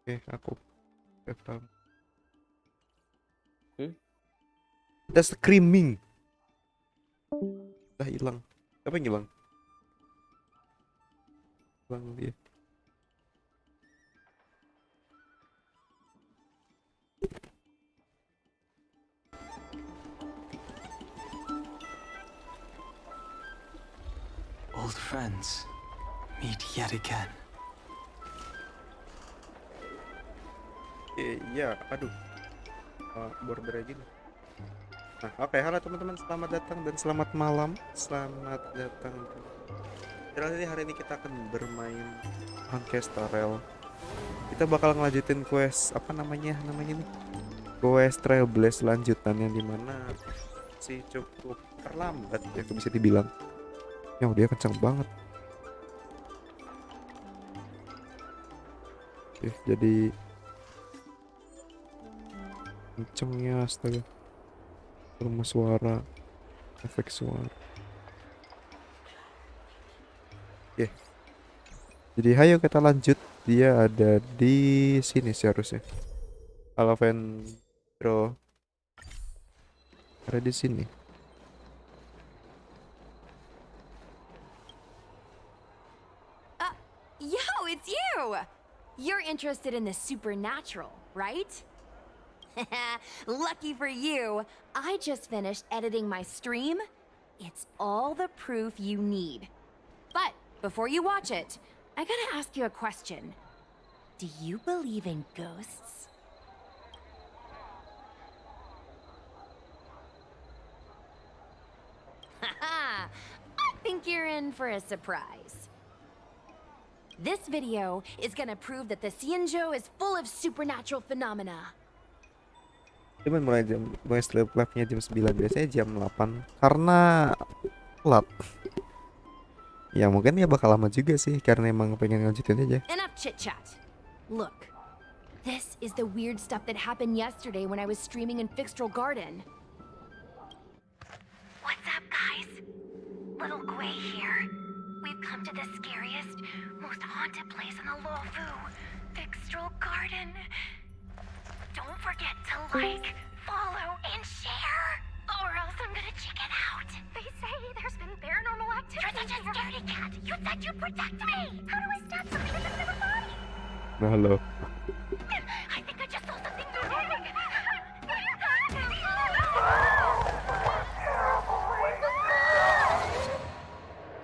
Aku paham. Ada screaming. Udah hilang. Apa yang hilang? Hilang dia. Old friends meet yet again. Iya, aduh. Border gini. Nah, oke, halo teman-teman, selamat datang dan selamat malam. Selamat datang. Jadi hari ini kita akan bermain Honkai Star Rail. Kita bakal ngelanjutin quest apa namanya nih? Quest Trailblaze lanjutan yang dimana sih cukup terlambat ya bisa dibilang. Ya dia kencang banget. Jadi kencengnya astaga. Rumah suara, efek suara. Jadi hayo kita lanjut. Dia ada di sini sih harusnya. Alvendro ada di sini. Yo, it's you! You're interested in the supernatural, right? Lucky for you, I just finished editing my stream. It's all the proof you need. But before you watch it, I gotta ask you a question. Do you believe in ghosts? Haha, I think you're in for a surprise. This video is gonna prove that the Xianzhou is full of supernatural phenomena. Cuman mulai live-nya jam 9, biasanya jam 8 karena telat. Ya mungkin ya bakal lama juga sih karena emang pengen lanjutin aja. Enough chit-chat. Look, this is the weird stuff that happened yesterday when I was streaming in Fixtral Garden. What's up, guys? Little Gui here. We've come to the scariest, most haunted place in the Luofu, Fixtral Garden. Don't forget to like, follow, and share, or else I'm gonna check it out. They say there's been paranormal activity. You're such a scaredy cat. You said you'd protect me. How do I stop something that's never body? Halo. I think I just saw something moving.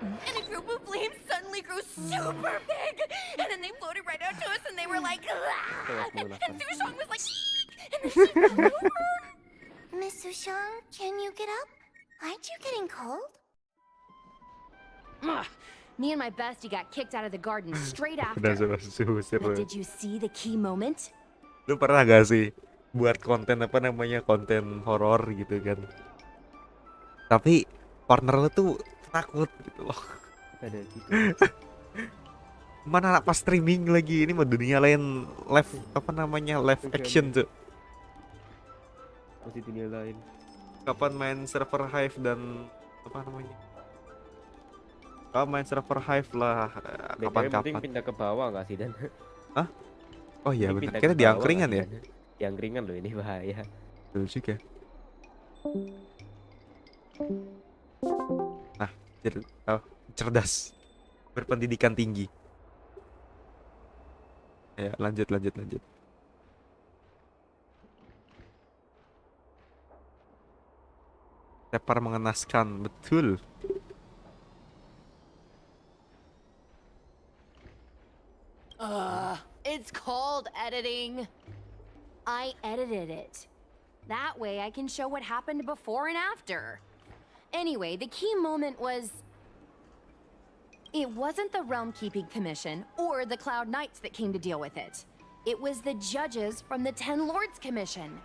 And a group of flames suddenly grew super big, and then they floated right out to us, and they were like, and Sushong was like, and then she fell over. Miss Sushang, can you get up? Aren't you getting cold? Me and my bestie got kicked out of the garden straight Udah after. susir. But did you see the key moment? Lu pernah gak sih buat konten apa namanya, konten horor gitu kan, tapi partner lu tuh takut gitu loh. Ada gitu. Mana pas streaming lagi, ini mah dunia lain, live apa namanya, live action tuh. Masih dunia lain. Kapan main server Hive dan apa namanya? Kapan main server Hive lah, kapan-kapan. Pindah ke bawah nggak sih, Dan? Hah? Oh iya benar. Pindah Kita ke di bawah angkringan nggak ya? sih, Dan? Di angkringan loh, ini bahaya. Betul juga. Nah, cerdas, berpendidikan tinggi. Ya, lanjut. Tepar mengenaskan, betul. It's called editing. I edited it. That way I can show what happened before and after. Anyway, the key moment was... It wasn't the Realm Keeping Commission or the Cloud Knights that came to deal with it. It was the judges from the Ten Lords Commission.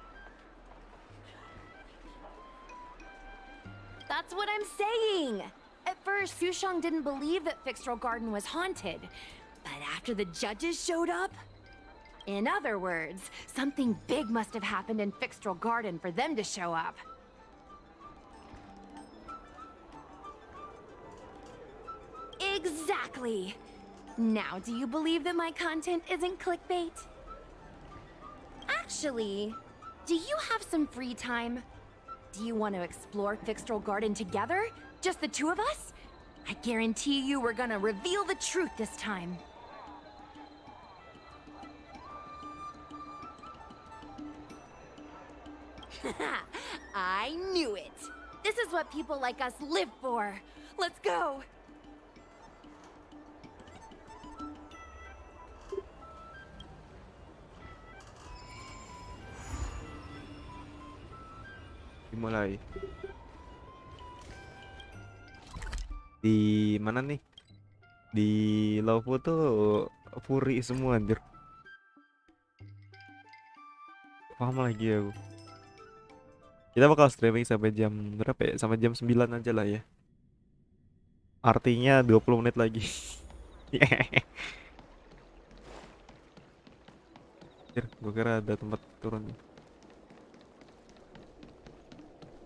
That's what I'm saying! At first, Sushang didn't believe that Fixtral Garden was haunted. But after the judges showed up... In other words, something big must have happened in Fixtral Garden for them to show up. Exactly! Now, do you believe that my content isn't clickbait? Actually, do you have some free time? Do you want to explore Fixtral Garden together? Just the two of us? I guarantee you we're gonna reveal the truth this time. I knew it. This is what people like us live for. Let's go. Dimulai. Di mana nih? Di Lawfu tuh Fury semua anjir. Paham lagi aku. Kita bakal streaming sampai jam berapa ya? Sampai jam 9 aja lah ya. Artinya 20 menit lagi. Anjir, gue kira ada tempat turun.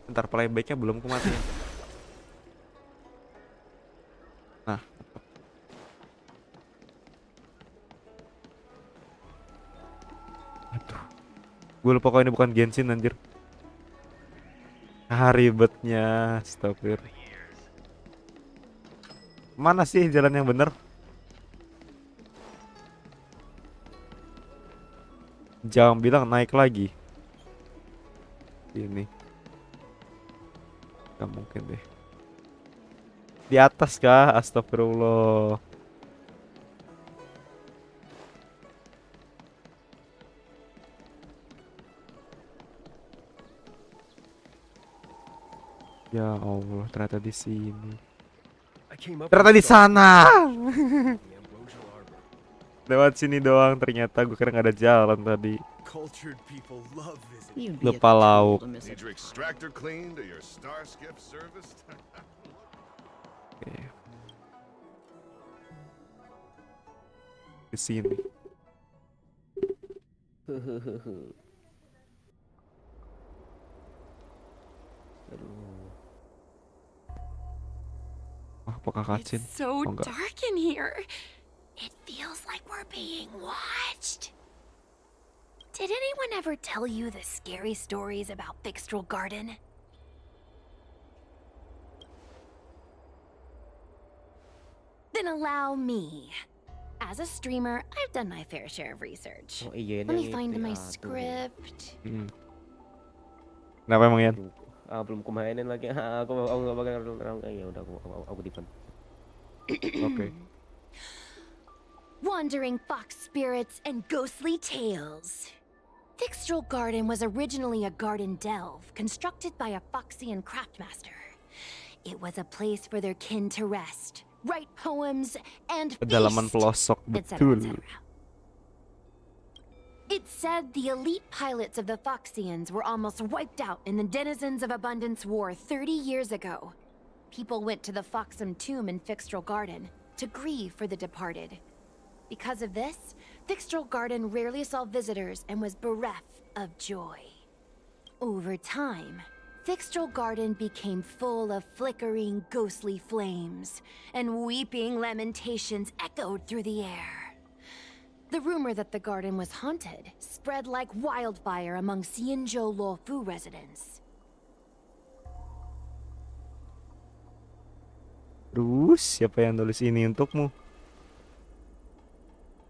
Ntar playbacknya belum kematian. Nah, aduh, gue lupa kalau ini bukan Genshin anjir. Ribetnya, Trakteer. Mana sih jalan yang bener? Jangan bilang naik lagi. Ini gak mungkin deh. Di atas kah? Astagfirullah. Ya Allah, ternyata di sini. Ternyata di sana. Lewat sini doang ternyata, gue kira nggak ada jalan tadi. Lupa lauk. Need your extractor cleaned or your starskip serviced? Oke. Di sini. Apakah kacin? It's so Oh, enggak. dark in here. It feels like we're being watched. Did anyone ever tell you the scary stories about Fixtral Garden? Then allow me. As a streamer, I've done my fair share of research. Oh iya, Let me yang find itu my ya, tuh. script. Kenapa emang Yan? Belum kumainin lagi. Aku nggak bakal ya udah aku defend. Oke. Wandering fox spirits and ghostly tales. Fixtral Garden was originally a garden delve constructed by a FOXIAN craftmaster. It was a place for their kin to rest, write poems, and Kedalaman feast, pelosok etc., betul. etc. It said the elite pilots of the Foxians were almost wiped out in the Denizens of Abundance War 30 years ago. People went to the Foxam tomb in Fixtral Garden to grieve for the departed. Because of this, Fixtral Garden rarely saw visitors and was bereft of joy. Over time, Fixtral Garden became full of flickering, ghostly flames, and weeping lamentations echoed through the air. The rumor that the garden was haunted spread like wildfire among Xianzhou Luofu residents. Terus siapa yang nulis ini untukmu?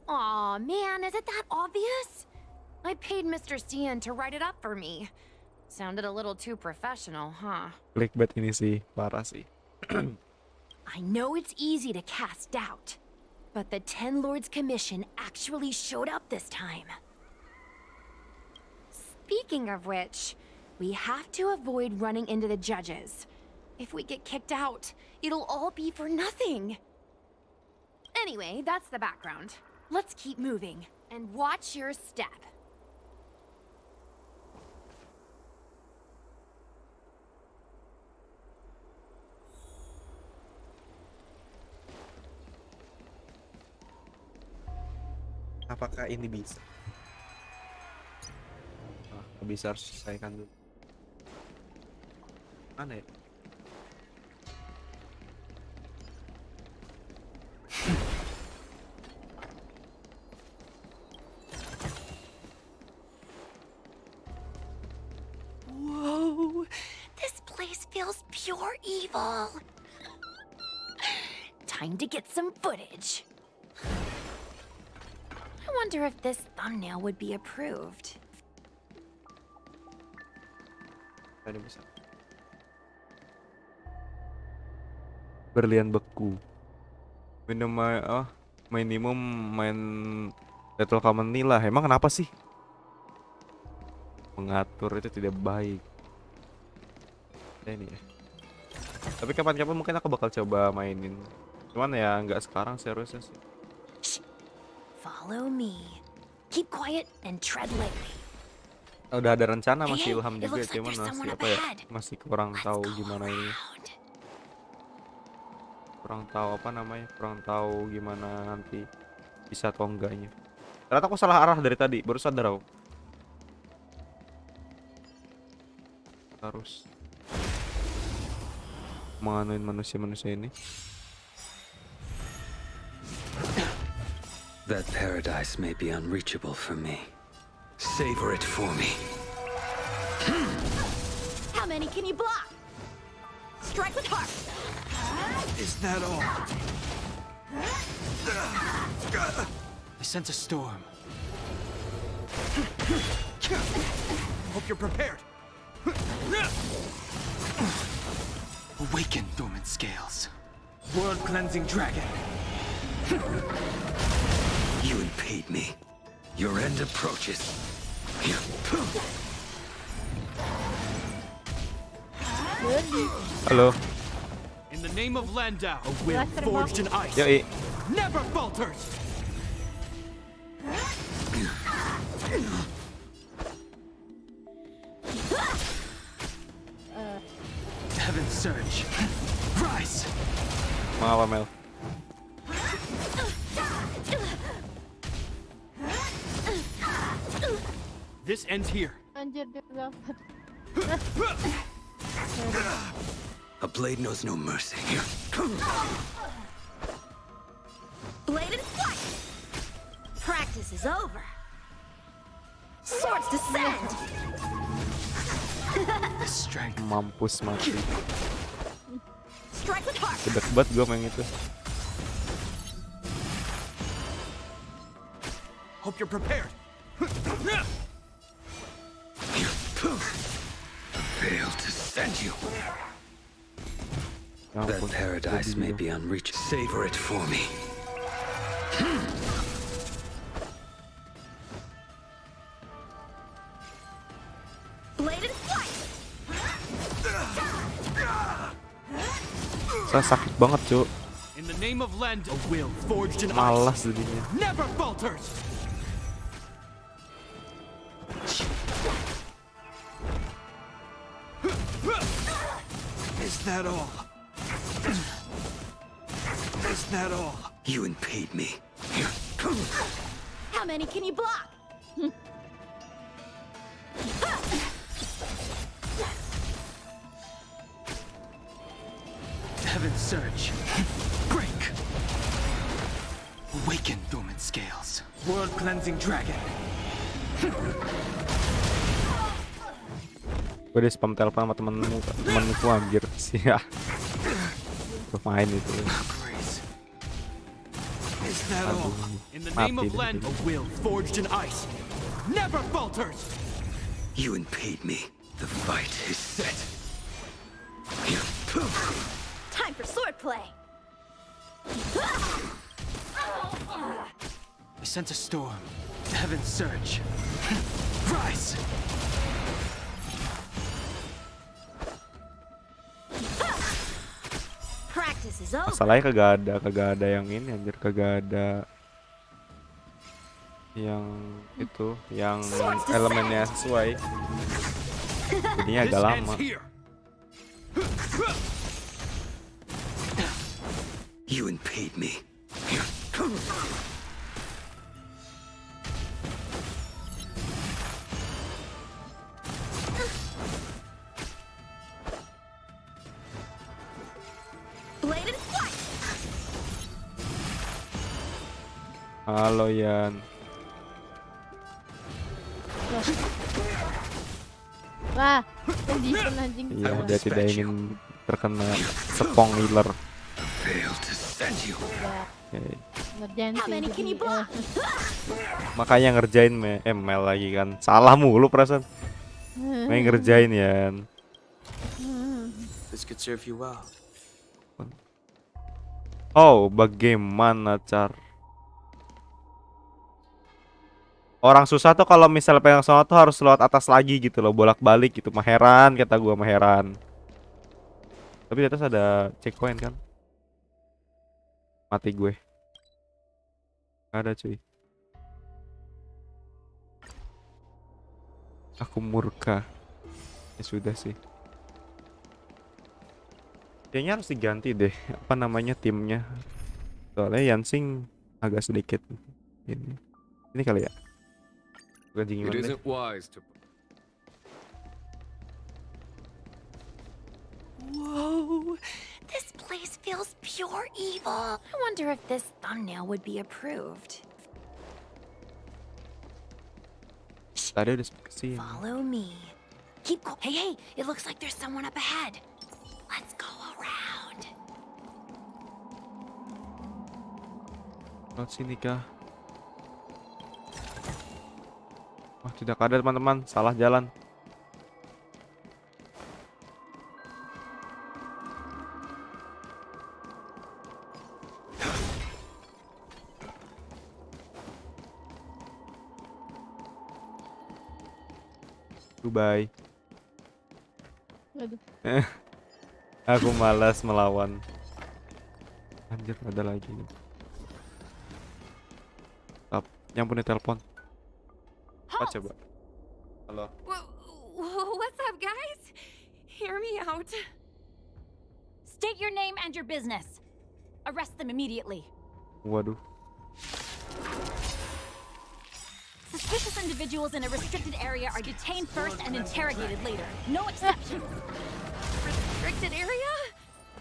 Aw, man, is it that obvious? I paid Mr. Cian to write it up for me. Sounded a little too professional, huh? Clickbait ini sih parah sih. I know it's easy to cast doubt, but the Ten Lords Commission actually showed up this time. Speaking of which, we have to avoid running into the judges. If we get kicked out, it'll all be for nothing. Anyway, that's the background. Let's keep moving, and watch your step. Apakah ini bisa? Bisa harus selesaikan dulu. Mana ya? pure evil. Time to get some footage. I wonder if this thumbnail would be approved. Tadi bisa. Berlian beku. Minimum main Battle Company lah. Emang kenapa sih? Mengatur itu tidak baik. Ini ya. Tapi kapan-kapan mungkin aku bakal coba mainin. Cuman ya nggak sekarang seriusnya sih. Follow me. Keep quiet and tread lightly. Udah ada rencana masih Hey, ilham it juga, looks like cuman there's masih someone apa up ya? ahead. Masih kurang Let's tahu go gimana ini. around. Kurang tahu apa namanya? Kurang tahu gimana nanti bisa atau enggaknya. Ternyata aku salah arah dari tadi, baru sadar aku. Harus menganuin manusia-manusia ini. That paradise may be unreachable for me. Savor it for me. How many can you block? Strike with heart. Is that all? I sense a storm. Hope you're prepared. Awaken, dormant scales. World-cleansing dragon. You impede me. Your end approaches. Halo. In the name of Landau, a will forged in ice. Yoi. Never falters. Heaven surge. Rise. Maaf Amel. This ends here. Anjir dia dapat. A blade knows no mercy. Blade and flight. Practice is over. Swords descend. The strength. Mampus mati. Strike with heart. Gede banget gue main itu. Hope you're prepared. Fail to send you. Ya That ampun, paradise jadi may dia. be unreached. Savor it for me. Blade and flight. Saya sakit banget cuk. In the name of Land, a will forged in ice. Malas jadinya. Never falters. Is that all? Is that all? You impede me. How many can you block? Heaven surge. Break. Awaken, dormant scales. World cleansing dragon. Gue di spam telepon sama temenku anjir sih ya. Gue main itu. Grace. Is that all? Aduh, In the name mati of deh Land, jadi. a will forged in ice. Never falters. You impede me. The fight is set. Time for swordplay. I sense a storm. Heaven surge. Rise. Practice is over. Masalahnya kagak ada yang ini anjir, kagak ada yang itu, yang elemennya sesuai. Jadinya agak lama. You impede me. Blade and flight. Halo Yan. Wah, condition anjing. Iya, dia tidak ingin terkena sepong healer. Fail to send you. Oke. Ngerjain sih jadi, Makanya ngerjain Mel lagi kan. Salah mulu perasaan. Main ngerjain ya. This could serve you well. Oh, bagaimana cara? Orang susah tuh kalau misalnya pengen sono tuh harus lewat atas lagi gitu loh, bolak-balik gitu. Maheran kata gua, maheran. Tapi di atas ada checkpoint kan? Mati gue. Gak ada cuy. Aku murka. Ya sudah sih. Kayaknya harus diganti deh. Apa namanya timnya? Soalnya Yansing agak sedikit ini kali ya. Bukan It gimana deh. isn't wise to. Whoa, this place feels pure evil. I wonder if this thumbnail would be approved. Tadi udah kesini. Follow me. Keep go. Hey, hey, it looks like there's someone up ahead. Let's go around. Lewat sini kah? Wah, tidak ada teman-teman, salah jalan. Goodbye. Aduh. Aku malas melawan. Anjir, ada lagi nih. Yang punya telepon. Apa coba? Halo. What's up, guys? Hear me out. State your name and your business. Arrest them immediately. Waduh. Suspicious individuals in a restricted area are detained first and interrogated later. No exceptions. Restricted area?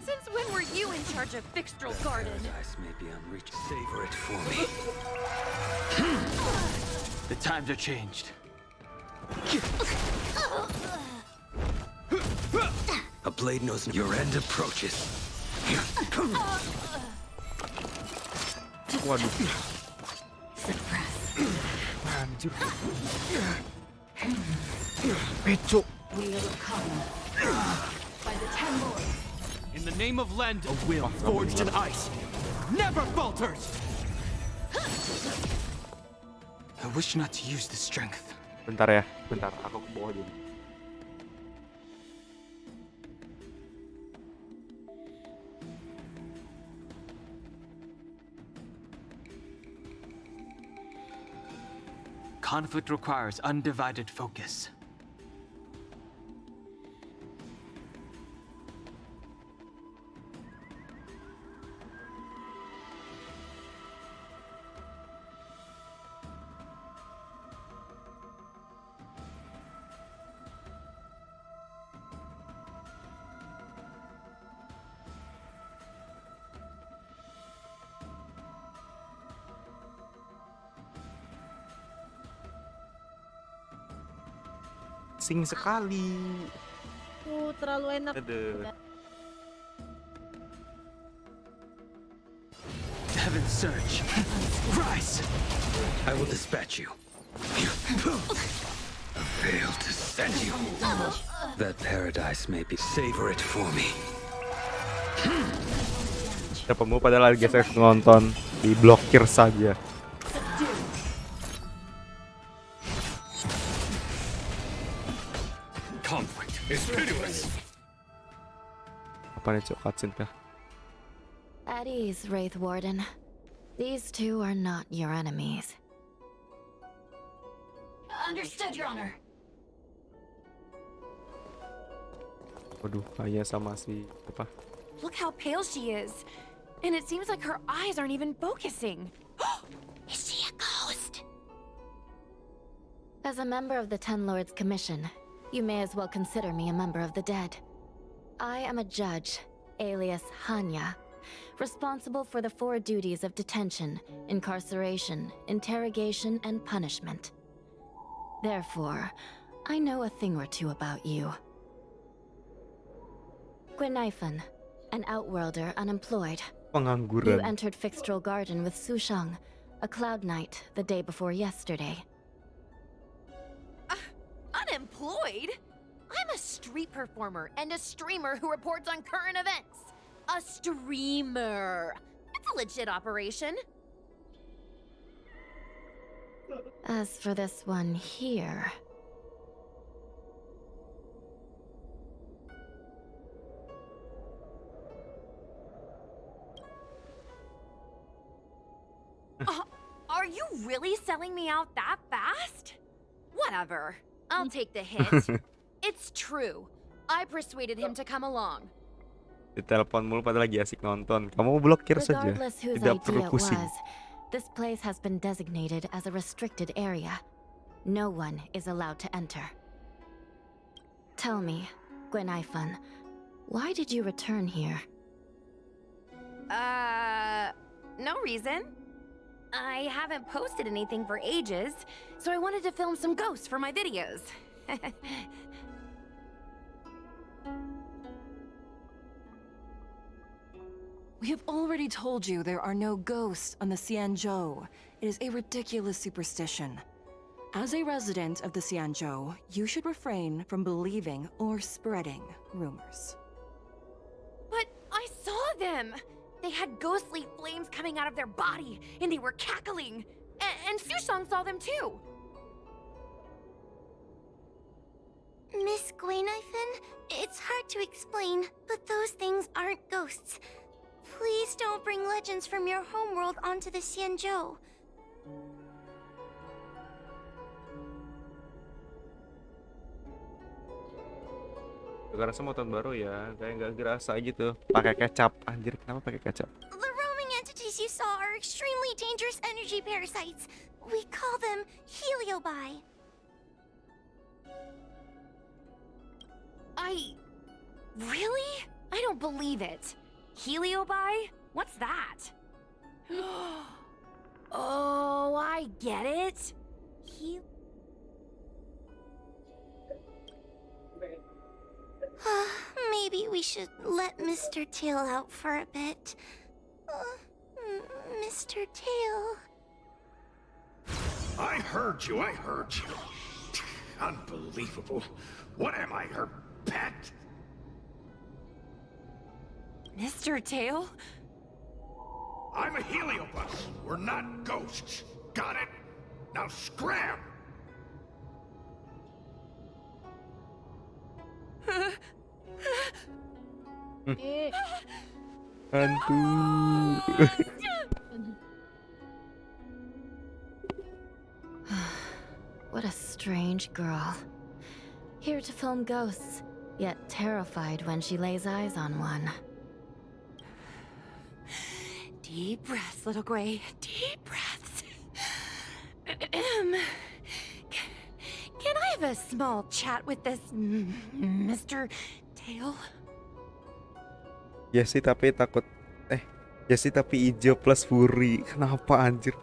Since when were you in charge of Fixtral Garden? Paradise may be unreached. Savor it for me. The times are changed. A blade knows your end approaches. Waduh. Suppress. Anjir. Peco. Wheel come. By the Ten Lords. In the name of Lend, a will forged in ice never falters. I wish not to use the strength. Bentar ya, bentar. Aku ke bawah dulu. Conflict requires undivided focus. Sing sekali. Terlalu enak. Aduh. Heaven's surge. Rise! I will dispatch you. Fail to send you. That paradise may be. Savor it for me. Siapamu padahal lagi geser nonton, diblokir saja. Conflict is pitiless. Apa nih cok cutscene kah? At ease, Wraith Warden. These two are not your enemies. Understood, Your Honor. Waduh, kayak sama si apa? Look how pale she is. And it seems like her eyes aren't even focusing. Is she a ghost? As a member of the Ten Lords Commission, you may as well consider me a member of the dead. I am a judge, alias Hanya, responsible for the 4 duties of detention, incarceration, interrogation, and punishment. Therefore, I know a thing or two about you. Gwenifan, an outworlder unemployed. You Pengangguran. entered Fixtral Garden with Sushang, a cloud knight, the day before yesterday. Unemployed? I'm a street performer and a streamer who reports on current events. A streamer. That's a legit operation. As for this one here... Are you really selling me out that fast? Whatever. I'll take the hit. It's true. I persuaded him to come along. Ditelepon mulu padahal lagi asik nonton. Kamu blokir saja. Regardless whose Tidak perlu idea it pusing. was, this place has been designated as a restricted area. No one is allowed to enter. Tell me, Gwenifan, why did you return here? No reason. I haven't posted anything for ages, so I wanted to film some ghosts for my videos. We have already told you there are no ghosts on the Xianzhou. It is a ridiculous superstition. As a resident of the Xianzhou, you should refrain from believing or spreading rumors. But I saw them! They had ghostly flames coming out of their body, and they were cackling. And Sushang saw them too. Miss Gwenifan, it's hard to explain, but those things aren't ghosts. Please don't bring legends from your homeworld onto the Xianzhou. Karena semua tahun baru ya, kayak nggak gerasa gitu. Pakai kecap, anjir kenapa pakai kecap? The roaming entities you saw are extremely dangerous energy parasites. We call them heliobi. Really? I don't believe it. Heliobi? What's that? Oh, I get it. Maybe we should let Mr. Tail out for a bit. Mr. Tail. I heard you. Unbelievable. What am I, her pet? Mr. Tail? I'm a heliobus. We're not ghosts. Got it? Now scram! Hantu. What a strange girl. Here to film ghosts, yet terrified when she lays eyes on one. Deep breaths, little Gray. Deep breaths. Can I have a small chat with this Mr. Tail? Ya sih tapi takut. Ya sih tapi hijau plus fury. Kenapa anjir?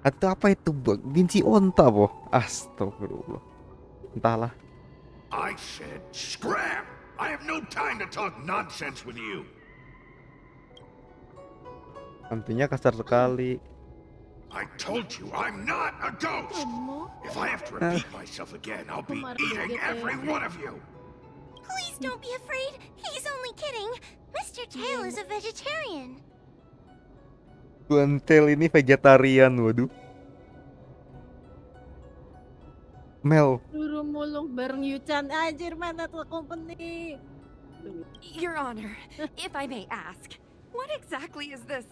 Atau apa itu bug? Binci onta boh. Astagfirullah. Entahlah. I said scram! I have no time to talk nonsense with you. Nantinya kasar sekali. I told you I'm not a ghost. If I have to repeat myself again, I'll be eating every one of you. Please don't be afraid. He's only kidding. Mr. Tail is a vegetarian. Tuan Tail ini vegetarian, waduh. Mel. Suruh mulung bareng Yuchan. Anjir, mana tuh company? Your Honor, if I may ask, what exactly is this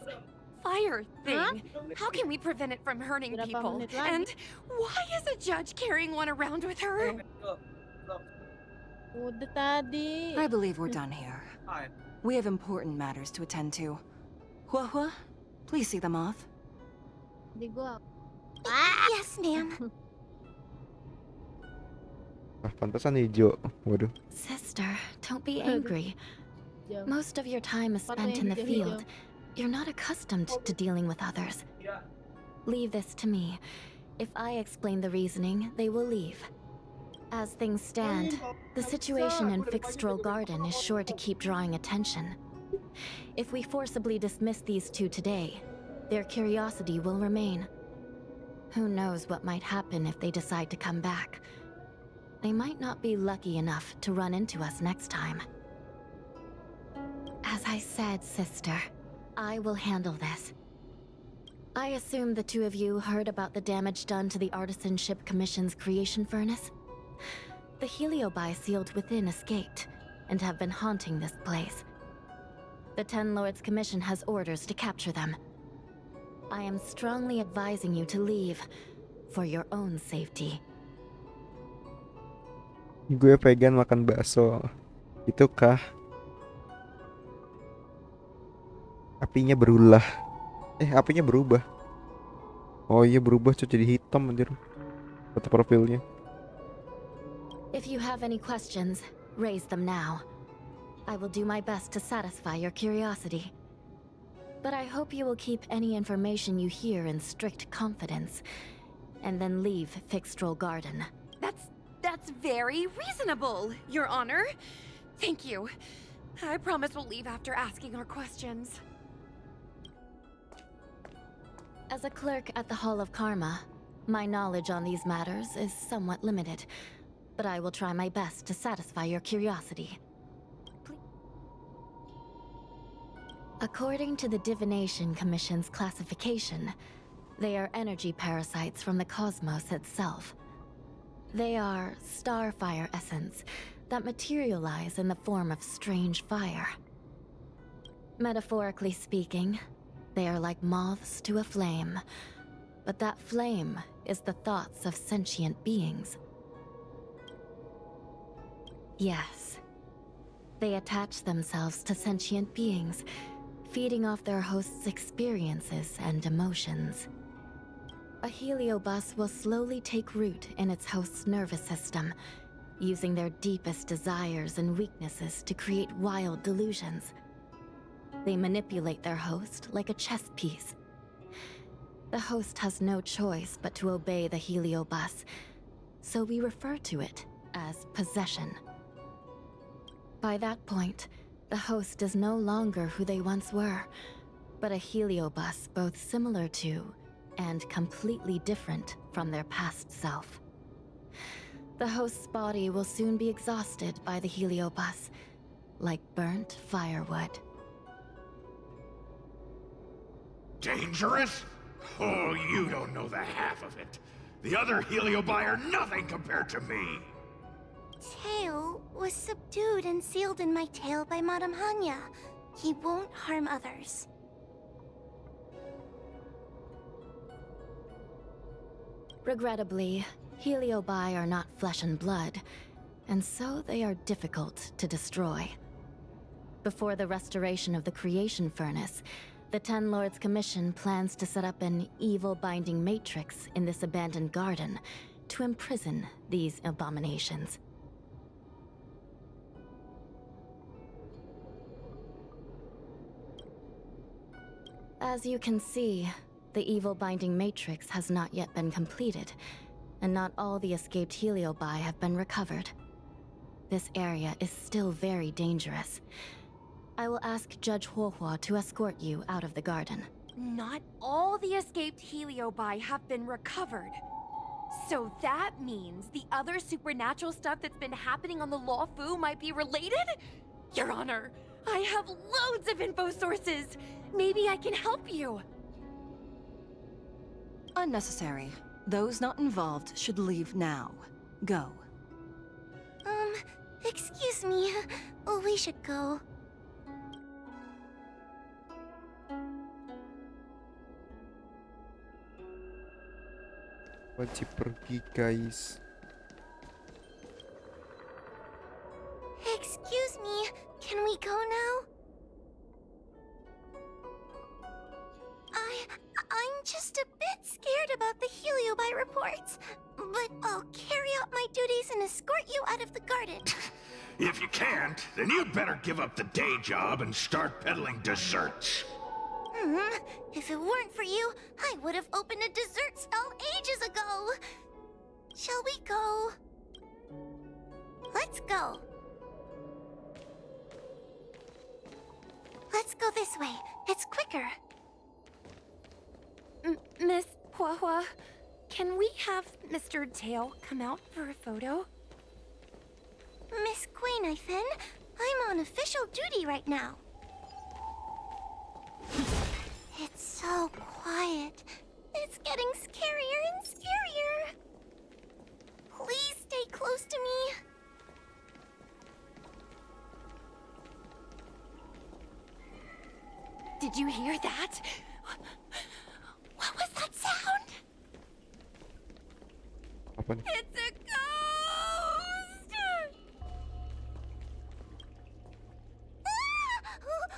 fire thing? How can we prevent it from hurting Berapa people? menit lagi? And why is a judge carrying one around with her? Udah tadi. I believe we're done here. We have important matters to attend to. Hua Hua, please see them off. Di gua. Yes, ma'am. Pantasan hijau. Waduh. Sister, don't be angry. Most of your time is spent in the field. You're not accustomed to dealing with others. Leave this to me. If I explain the reasoning, they will leave. As things stand, the situation in Fixtral Garden is sure to keep drawing attention. If we forcibly dismiss these two today, their curiosity will remain. Who knows what might happen if they decide to come back. They might not be lucky enough to run into us next time. As I said, sister, I will handle this. I assume the two of you heard about the damage done to the Artisanship Commission's creation furnace? The Heliobi sealed within escaped, and have been haunting this place. The Ten Lords Commission has orders to capture them. I am strongly advising you to leave, for your own safety. Gue vegan makan bakso. Itu kah? Apinya berulah. Apinya berubah. Oh iya berubah cuy, jadi hitam anjir. Foto profilnya. If you have any questions, raise them now. I will do my best to satisfy your curiosity. But I hope you will keep any information you hear in strict confidence, and then leave Fixtral Garden. That's very reasonable, Your Honor. Thank you. I promise we'll leave after asking our questions. As a clerk at the Hall of Karma, my knowledge on these matters is somewhat limited, but I will try my best to satisfy your curiosity. According to the Divination Commission's classification, they are energy parasites from the cosmos itself. They are starfire essence that materialize in the form of strange fire. Metaphorically speaking, they are like moths to a flame, but that flame is the thoughts of sentient beings. Yes, they attach themselves to sentient beings, feeding off their host's experiences and emotions. A heliobus will slowly take root in its host's nervous system, using their deepest desires and weaknesses to create wild delusions. They manipulate their host like a chess piece. The host has no choice but to obey the heliobus, so we refer to it as possession. By that point, the host is no longer who they once were, but a heliobus both similar to and completely different from their past self. The host's body will soon be exhausted by the heliobus, like burnt firewood. Dangerous? Oh, you don't know the half of it. The other Heliobi are nothing compared to me. Tail was subdued and sealed in my tail by Madame Hanya. He won't harm others. Regrettably, Heliobi are not flesh and blood, and so they are difficult to destroy. Before the restoration of the creation furnace, the Ten Lords Commission plans to set up an evil binding matrix in this abandoned garden to imprison these abominations. As you can see, the evil binding matrix has not yet been completed, and not all the escaped Heliobi have been recovered. This area is still very dangerous. I will ask Judge Huohua to escort you out of the garden. Not all the escaped Heliobi have been recovered. So that means the other supernatural stuff that's been happening on the Law Fu might be related? Your Honor, I have loads of info sources. Maybe I can help you. Unnecessary. Those not involved should leave now. Go. Excuse me. We should go. Wajib pergi, guys. Excuse me. Can we go now? I'm just a bit scared about the Heliobi reports, but I'll carry out my duties and escort you out of the garden. If you can't, then you'd better give up the day job and start peddling desserts. If it weren't for you, I would have opened a dessert stall ages ago. Shall we go? Let's go. Let's go this way. It's quicker. Miss Hua, can we have Mr. Tail come out for a photo? Miss Gwainifin, I'm on official duty right now. It's so quiet. It's getting scarier and scarier. Please stay close to me. Did you hear that? What was that sound? Apa nih? It's a ghost!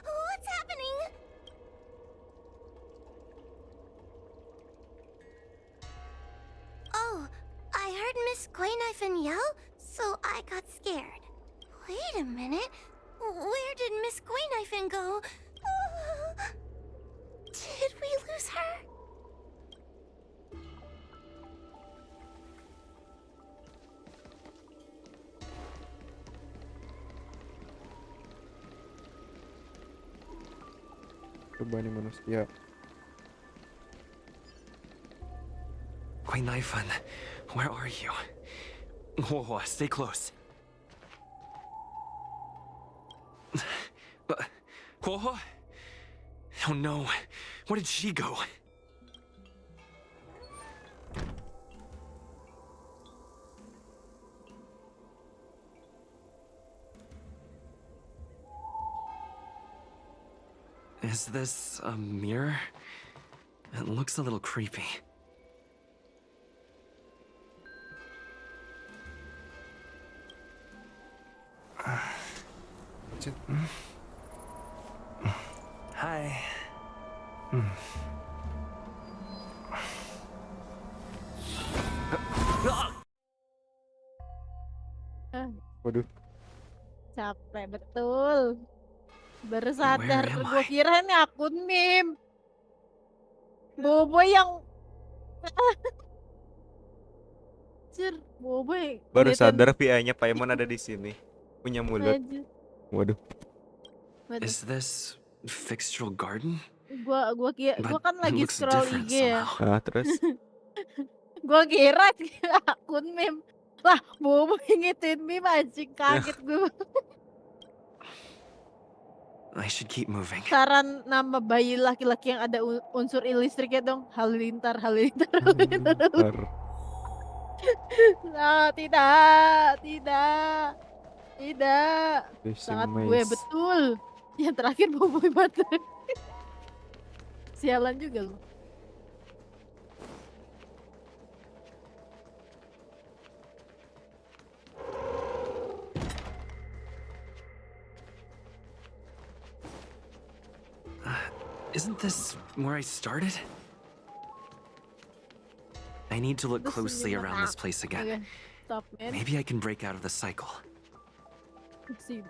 What's happening? Oh, I heard Miss Gwainifin yell, so I got scared. Wait a minute. Where did Miss Gwainifin go? Did we lose her? Coba nih manusia. Gwainifin, where are you? Whoa, stay close. Whoa. Oh no, where did she go? Is this a mirror? It looks a little creepy. Hi. Waduh. Capek betul. Baru sadar, Where am gue I? kira ini akun meme. Bobo yang Cur, Bobo yang Baru kelihatan sadar VI-nya Paimon ada di sini. Punya mulut. aja. Waduh. Waduh. Is this Fixtural Garden? Gua But kan it lagi looks scroll different IG ya. somehow. Terus Gua kira akun meme. Lah, Bobo yang ngituin meme anjing, kaget gue. I should keep moving. Saran nama bayi laki-laki yang ada unsur listriknya dong. Halilintar. Bentar. Nah, tidak. Fishing Sangat gue maze. betul. Yang terakhir Bobo baterai. Sialan juga loh. Isn't this where I started? I need to look Terus closely senyum around this place again. Oke, stop man. Maybe I can break out of the cycle. Sip.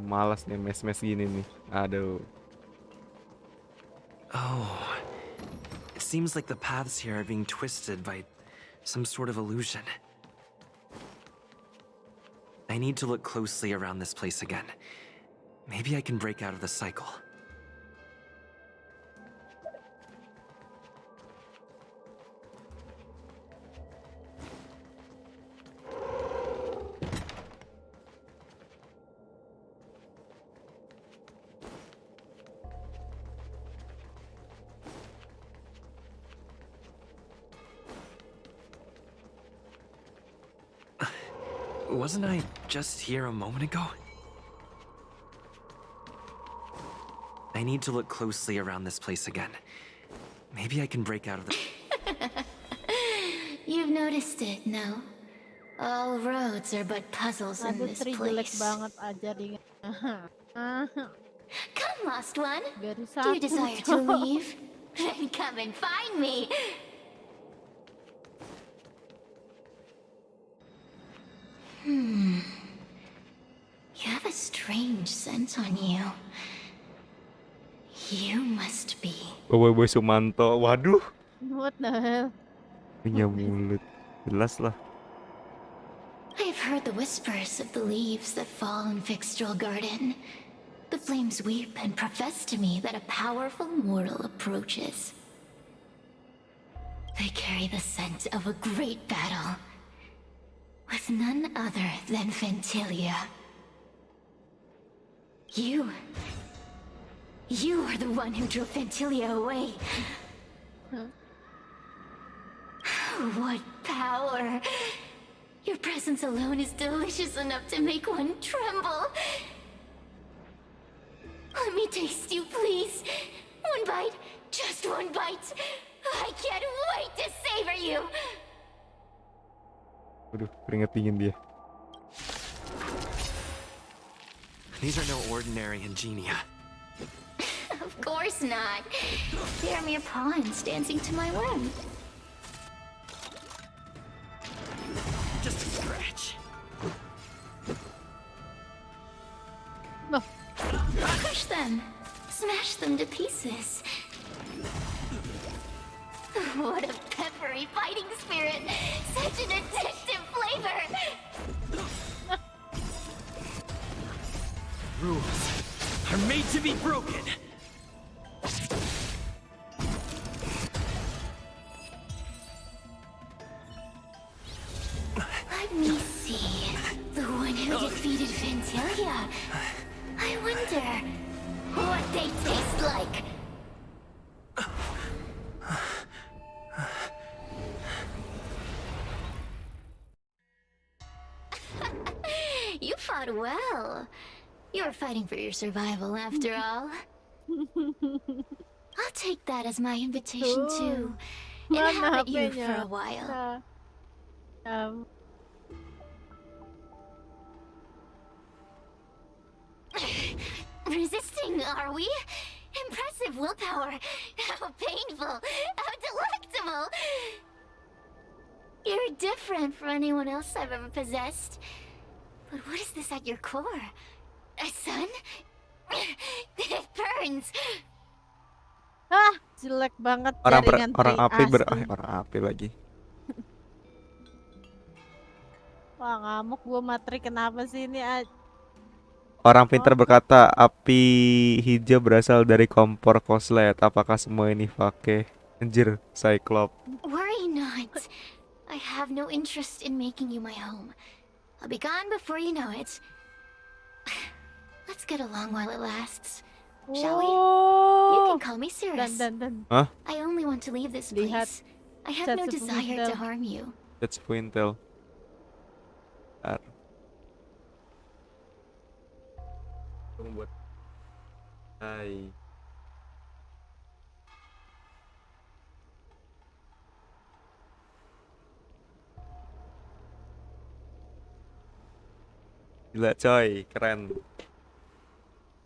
Malas nih mes-mes gini nih. Aduh. Oh, it seems like the paths here are being twisted by some sort of illusion. I need to look closely around this place again. Maybe I can break out of the cycle. Wasn't I just here a moment ago? I need to look closely around this place again. Maybe I can break out of the... You've noticed it, no? All roads are but puzzles in Aduh, this Tri jelek place. banget aja di. Come, lost one. Baru Do satu. you desire to leave? Then come and find me. strange scent on you. You must be. Boy Sumanto. Waduh. What the hell? Punya mulut. Jelas lah. I've heard the whispers of the leaves that fall in Fixtral Garden. The flames weep and profess to me that a powerful mortal approaches. They carry the scent of a great battle with none other than Ventilia. You are the one who drove Ventilia away. What power! Your presence alone is delicious enough to make one tremble. Let me taste you, please. One bite, just one bite. I can't wait to savor you. Waduh, keringat dingin dia. These are no ordinary ingenia. Of course not. They are mere pawns dancing to my whim. Just a scratch. No. Crush them. Smash them to pieces. What a peppery fighting spirit. Such an addictive flavor. Rules are made to be broken. Let me see. The one who defeated Ventilia. I wonder what they taste like. You fought well. You're fighting for your survival after all. I'll take that as my invitation to inhabit you for a while. Resisting, are we? Impressive willpower. How painful. How delectable. You're different from anyone else I've ever possessed. But what is this at your core? A sun? It burns. Ah, jelek banget Orang jaringan orang api asli. orang api lagi. Wah, ngamuk gua materi kenapa sih ini? Orang pintar berkata api hijau berasal dari kompor koslet. Apakah semua ini fake? Anjir, Cyclops. Worry not. I have no interest in making you my home. I'll be gone before you know it. Let's get along while it lasts. Shall we? You can call me Cirrus. Hah? I only want to leave this place. I have no desire to harm you. That's Quintel. Membuat Hai. Gila coy, keren.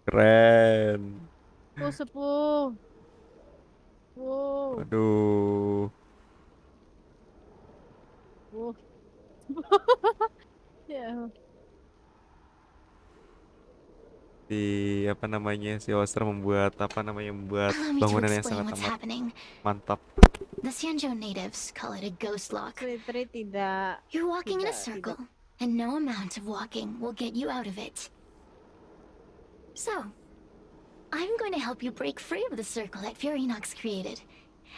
Keren. Sepuh. Wow. Aduh. Ya. Si apa namanya, si Oster membuat membuat bangunan yang sangat amat mantap. The Xianzhou natives call it a ghost lock. Tidak. You're walking in a circle, and no amount of walking will get you out of it. So, I'm going to help you break free of the circle that Furinox created.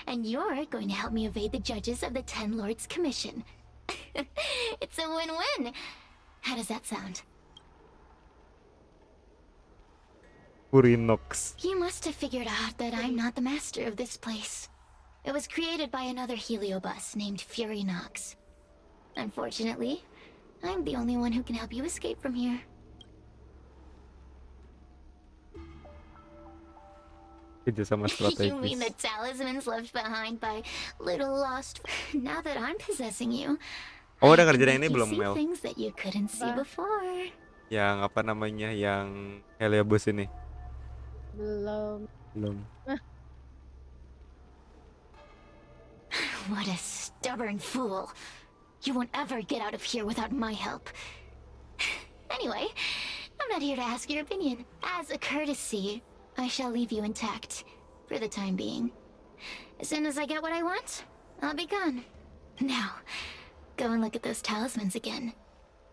And you're going to help me evade the judges of the Ten Lords Commission. It's a win-win. How does that sound? Furinox. You must have figured out that I'm not the master of this place. It was created by another heliobus named Furinox. Unfortunately, I'm the only one who can help you escape from here. Kerjasama strategis. You mean the talismans left behind by little lost... Now that I'm possessing you, Oh, udah kerjaan ini belum, Mel? things that you couldn't see before. Yang apa namanya, yang heliobus ini? Belum. What a stubborn fool. You won't ever get out of here without my help. Anyway, I'm not here to ask your opinion. As a courtesy, I shall leave you intact for the time being. As soon as I get what I want, I'll be gone. Now, go and look at those talismans again.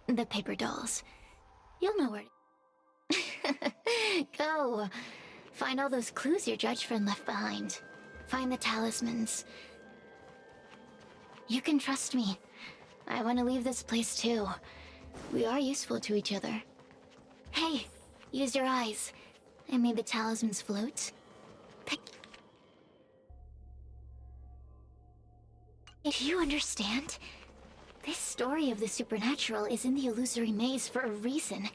The paper dolls. You'll know where to... Go. Find all those clues your judge friend left behind. Find the talismans. You can trust me. I want to leave this place too. We are useful to each other. Hey, use your eyes. I made the talismans float. If you understand, this story of the supernatural is in the illusory maze for a reason.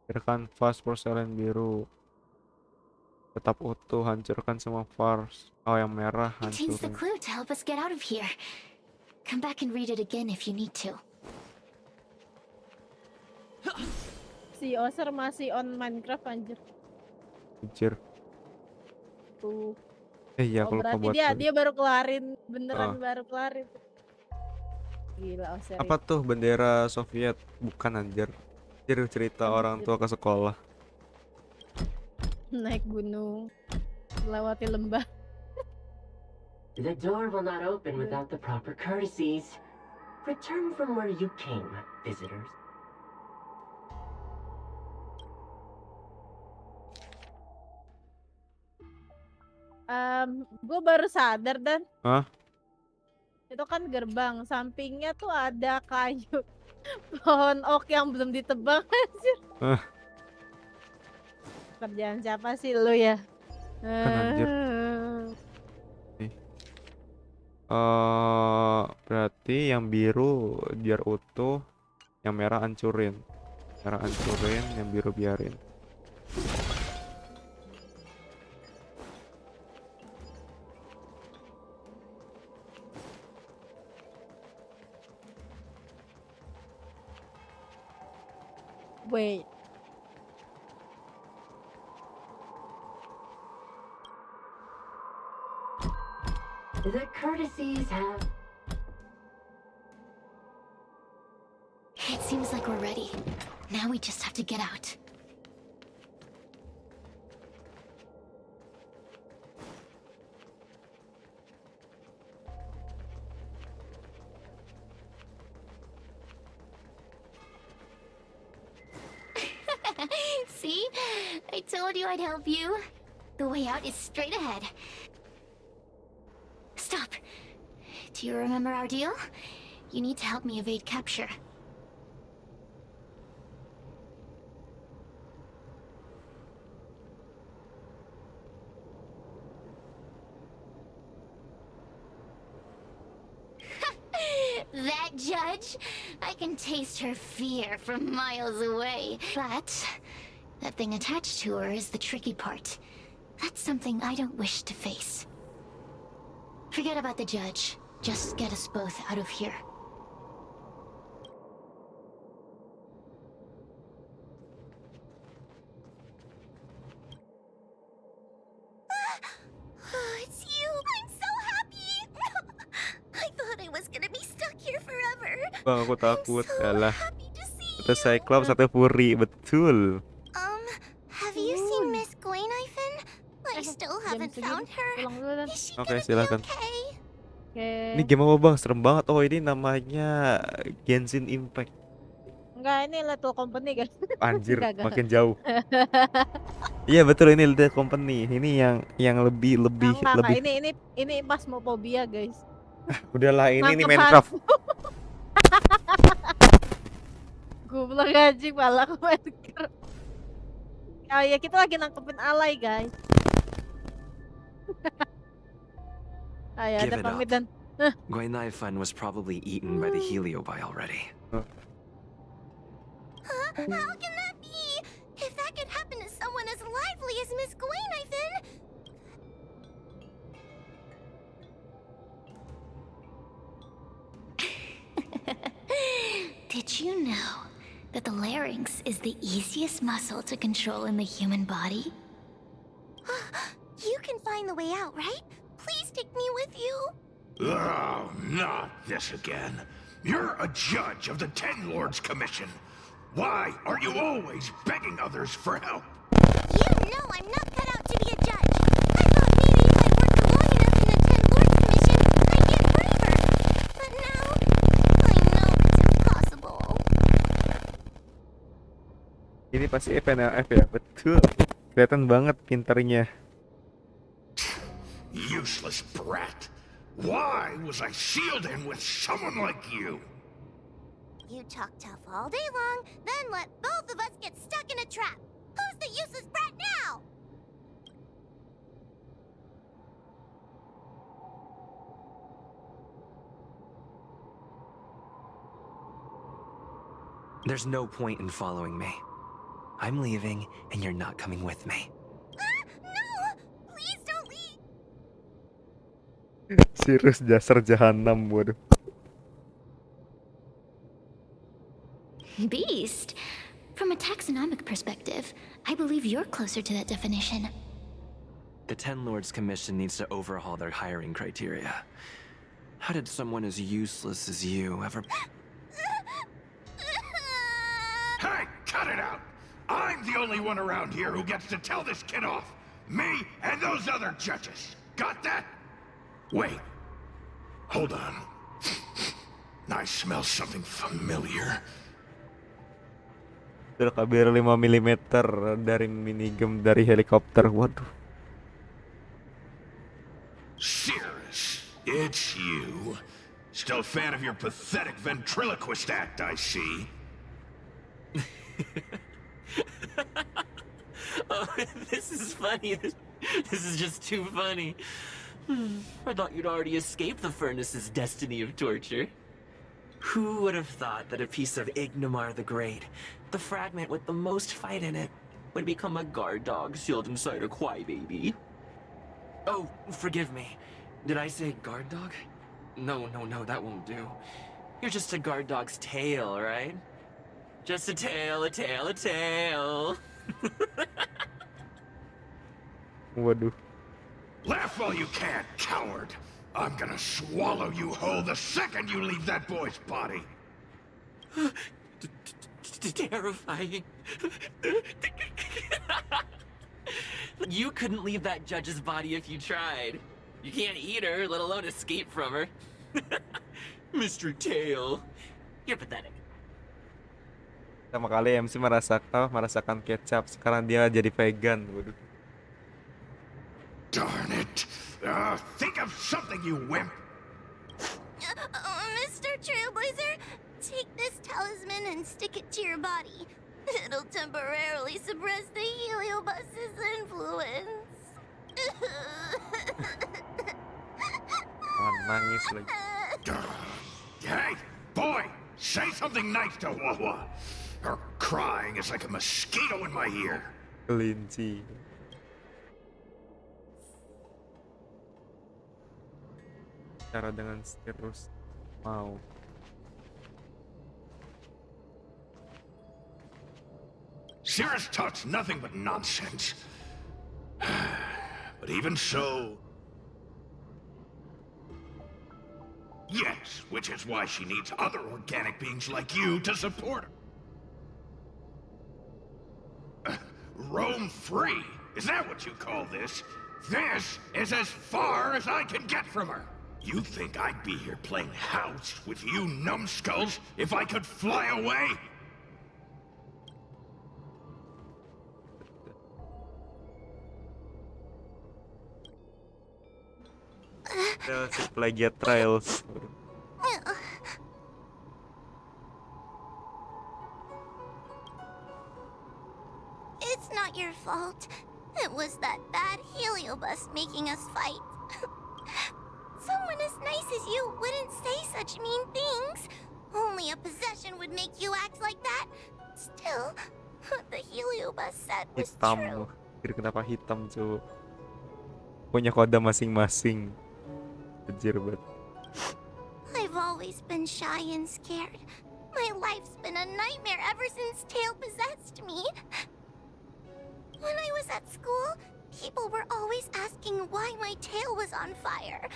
Hancurkan vas porselen biru. Tetap utuh, hancurkan semua vase. Oh, yang merah Contains the hancurin. clue to help us get out of here. Come back and read it again if you need to. Si Oser masih on Minecraft anjir. Anjir. Tuh. Iya, Oh, aku lupa berarti buat dia tadi. dia baru kelarin, beneran Oh. baru kelarin. Gila Oser. Apa tuh bendera Soviet? Bukan anjir. Anjir, cerita orang tua ke sekolah. Naik gunung, melewati lembah. The door will not open without the proper courtesies. Return from where you came, visitors. Gue baru sadar dan Hah? itu kan gerbang, sampingnya tuh ada kayu pohon oak yang belum ditebang anjir. Kerjaan siapa sih lu ya? Anjir. Berarti yang biru biar utuh, yang merah hancurin. Merah hancurin, yang biru biarin. Wait. The courtesies have... It seems like we're ready. Now we just have to get out. See? I told you I'd help you. The way out is straight ahead. Stop. Do you remember our deal? You need to help me evade capture. That judge? I can taste her fear from miles away. But that thing attached to her is the tricky part. That's something I don't wish to face. Forget about the judge. Just get us both out of here. It's you! I'm so happy! I thought I was gonna be stuck here forever. Bang, aku takut. Alah. Happy to see Satu Cyclops, satu Fury. Betul. Have you seen Miss Gwaynifin? I still haven't found her. Pulang dulu dan. Is she Oke, gonna be silakan. okay? Oke. Ini game apa bang? Serem banget. Oh, ini namanya Genshin Impact. Enggak, ini Little Company guys. Anjir, Enggak. makin jauh. Iya betul, ini Little Company. Ini yang lebih. Enggak, ini Phasmophobia guys. Udahlah, ini Nangkep Minecraft. Goblok anjing, malah ke Minecraft. Oh ya, kita lagi nangkepin alay guys. Ayo, Give ada it pamit up. dan Gwaynifin was probably eaten by the Heliobi already. How can that be? If that could happen to someone as lively as Miss Gwaynifin... Did you know that the larynx is the easiest muscle to control in the human body? You can find the way out, right? Please take me with you? Oh, not this again. You're a judge of the Ten Lords Commission. Why are you always begging others for help? You know I'm not cut out to be a judge. I thought maybe if I worked long enough in the Ten Lords Commission, I'd get braver. But now, I know it's impossible. Ini pasti FNLF ya, betul. Kelihatan banget pinternya. Useless brat. Why was I sealed in with someone like you? You talk tough all day long, then let both of us get stuck in a trap. Who's the useless brat now? There's no point in following me. I'm leaving, and you're not coming with me. No! Please don't leave! Sirus dasar jahanam, waduh. Beast? From a taxonomic perspective, I believe you're closer to that definition. The Ten Lords Commission needs to overhaul their hiring criteria. How did someone as useless as you ever... Hey, cut it out! I'm the only one around here who gets to tell this kid off. Me and those other judges. Got that? Wait. Hold on. I smell something familiar. Kabir 5 mm dari minigame dari helikopter. Waduh. Cirrus, it's you. Still a fan of your pathetic ventriloquist act, I see. Oh, this is funny. This is just too funny. I thought you'd already escaped the furnace's destiny of torture. Who would have thought that a piece of Ignomar the Great, the fragment with the most fight in it, would become a guard dog sealed inside a crybaby? Oh, forgive me. Did I say guard dog? No, that won't do. You're just a guard dog's tail, right? Just a tail, a tail, a tail. Waduh. Laugh all you can, coward. I'm gonna swallow you whole the second you leave that boy's body. Terrifying. You couldn't leave that judge's body if you tried. You can't eat her, let alone escape from her. Mr. Tail, you're pathetic. Pertama kali MC merasakan kecap, sekarang dia jadi vegan. Waduh. Darn it. Think of something, you wimp. Mr. Trailblazer, take this talisman and stick it to your body. It'll temporarily suppress the Heliobus's influence. Nangis lagi. Hey, boy, say something nice to Wawa. Her crying is like a mosquito in my ear. Kelinci. Cara dengan terus mau. Cirrus talks nothing but nonsense. But even so... Yes, which is why she needs other organic beings like you to support her. Roam free? Is that what you call this? This is as far as I can get from her. You think I'd be here playing house with you numbskulls if I could fly away? Plagiat trials. It's not your fault. It was that bad Heliobus making us fight. Someone as nice as you wouldn't say such mean things. Only a possession would make you act like that. Still, what the Heliobus said was true. Hitam. Kenapa hitam, cu? Punya kode masing-masing. Anjir banget. I've always been shy and scared. My life's been a nightmare ever since Tail possessed me. When I was at school, People were always asking why my tail was on fire.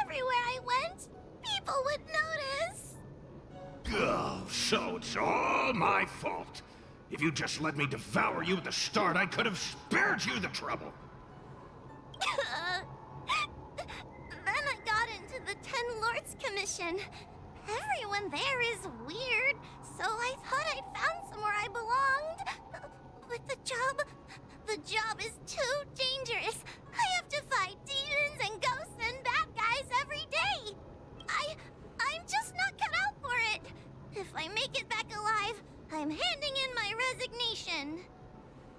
Everywhere I went, people would notice. Oh, so it's all my fault. If you just let me devour you at the start, I could have spared you the trouble. Then I got into the Ten Lords Commission. Everyone there is weird, so I thought I'd found somewhere I belonged. But the job is too dangerous. I have to fight demons and ghosts and bad guys every day. I'm just not cut out for it. If I make it back alive, I'm handing in my resignation.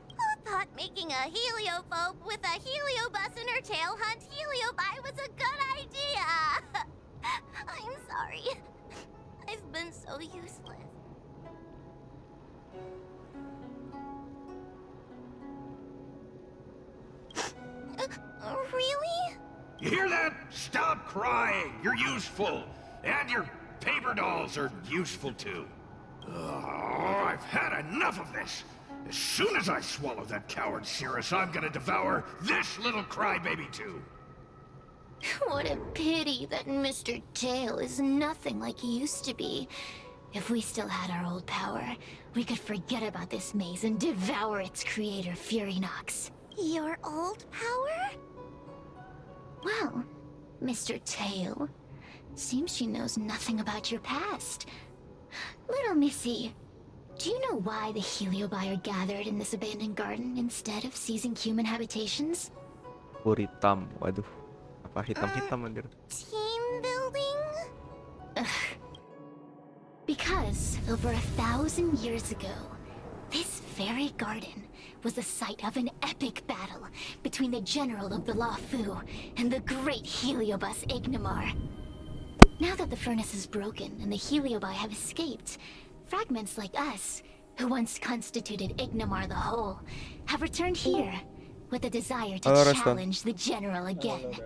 Who thought making a heliophobe with a heliobus in her tail hunt heliobi was a good idea? I'm sorry. I've been so useless. Really? You hear that? Stop crying. You're useful. And your paper dolls are useful too. Oh, I've had enough of this. As soon as I swallow that coward Cirrus, I'm gonna devour this little crybaby too. What a pity that Mr. Tail is nothing like he used to be. If we still had our old power, we could forget about this maze and devour its creator, Furinox. Your old power? Well, Mr. Tail, seems she knows nothing about your past. Little Missy, do you know why the heliobi are gathered in this abandoned garden instead of seizing human habitations? Hitam, waduh. Apa hitam-hitam anjir? Team building? Because over 1,000 years ago, this very garden was the site of an epic battle between the general of the Luofu and the great heliobus Ignimar. Now that the furnace is broken and the heliobi have escaped, fragments like us, who once constituted Ignimar the whole, have returned here with a desire to challenge the general again.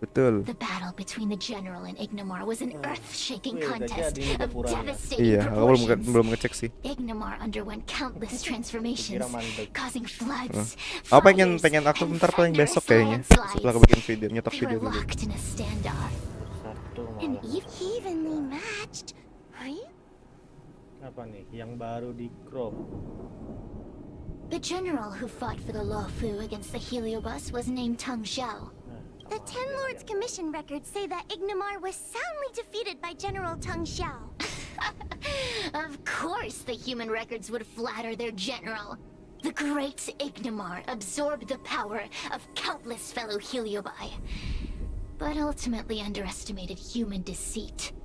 Betul. The battle between the general and Ignimar was an earth-shaking contest of devastating Iya, aku proportions. belum ngecek sih. Ignimar underwent countless transformations, causing floods, Aku pengen fires, aku and ntar paling thunderous besok kayaknya. landslides. Setelah aku bikin video, nyetok They video were dulu. locked in a standoff. And evenly matched, right? Apa nih yang baru di crop? The general who fought for the Luofu against the heliobus was named Tang Xiao. The Ten Lords Commission records say that Ignimar was soundly defeated by General Tang Xiao. Of course the human records would flatter their general. The great Ignimar absorbed the power of countless fellow heliobi, but ultimately underestimated human deceit.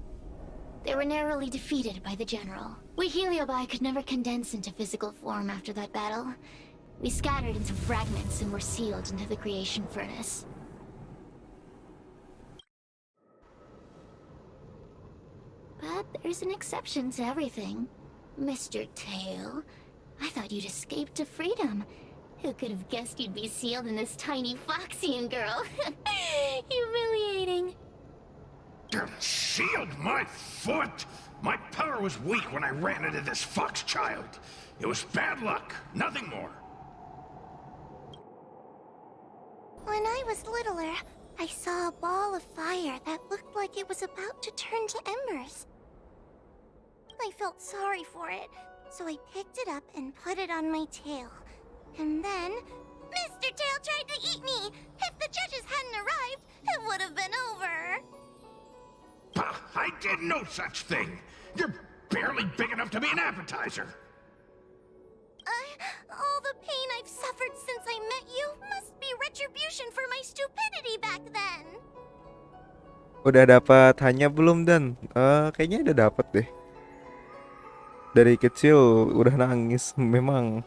They were narrowly defeated by the general. We heliobi could never condense into physical form after that battle. We scattered into fragments and were sealed into the creation furnace. But there's an exception to everything. Mr. Tail, I thought you'd escaped to freedom. Who could have guessed you'd be sealed in this tiny FOXIAN girl? Humiliating. Sealed my foot? My power was weak when I ran into this fox child. It was bad luck, nothing more. When I was littler, I saw a ball of fire that looked like it was about to turn to embers. I felt sorry for it, so I picked it up and put it on my tail. And then, Mr. Tail tried to eat me! If the judges hadn't arrived, it would have been over! Bah, I did no such thing! You're barely big enough to be an appetizer! All the pain I've suffered since I met you must be retribution for my stupidity back then! Udah dapat hanya belum Dan? Kayaknya udah dapat deh. Dari kecil udah nangis memang.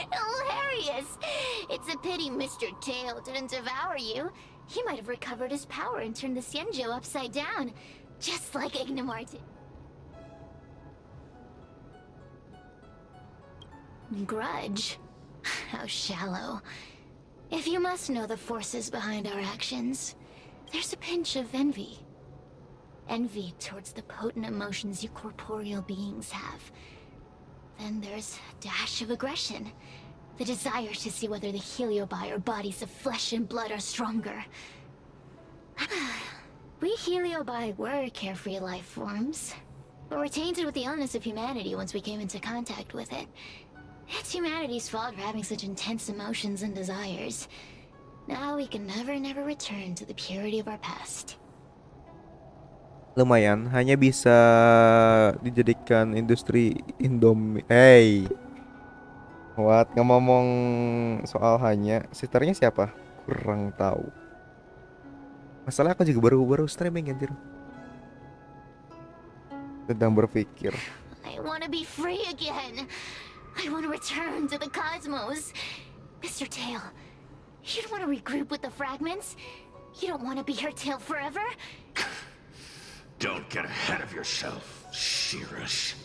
Hilarious! It's a pity Mr. Tail didn't devour you. He might have recovered his power and turned the Xianzhou upside down, just like Ignimar did. Grudge? How shallow. If you must know the forces behind our actions, there's a pinch of envy. Envy towards the potent emotions you corporeal beings have. Then there's a dash of aggression. The desire to see whether the Heliobi or bodies of flesh and blood are stronger. We Heliobi were carefree life forms, but were tainted with the illness of humanity once we came into contact with it. It's humanity's fault for having such intense emotions and desires. Now we can never return to the purity of our past. Lumayan, hanya bisa dijadikan industri Indomie. Hey, what? Ngomong soal hanya, sisternya siapa? Kurang tahu. Masalah aku juga baru streaming anjir. Sedang berpikir. I want to be free again. I want to return to the cosmos. Mr. Tail, you don't want to regroup with the fragments? You don't want to be her tail forever? Don't get ahead of yourself, Cirrus.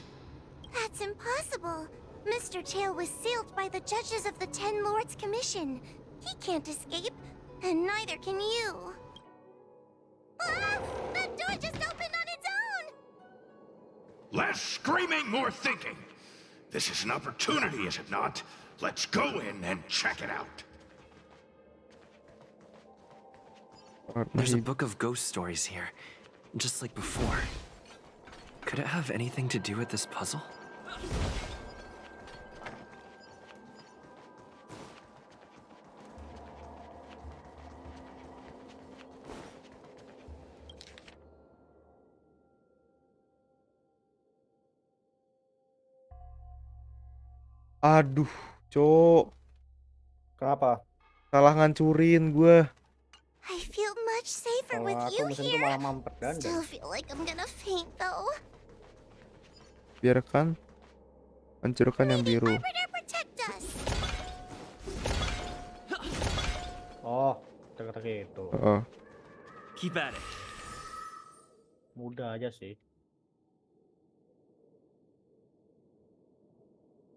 That's impossible. Mr. Tail was sealed by the judges of the Ten Lords Commission. He can't escape, and neither can you. Ah! That door just opened on its own! Less screaming, more thinking. This is an opportunity, is it not? Let's go in and check it out. There's a book of ghost stories here, just like before. Could it have anything to do with this puzzle? Aduh, Cok. Kenapa? Salah ngancurin gue. I feel much safer Kalau with aku you mesin tuh here. malah mampet dandan. Still feel like I'm gonna faint though. Biarkan hancurkan yang biru. Arbiter protect us. Oh, teka-teki itu. Keep at it. Mudah aja sih.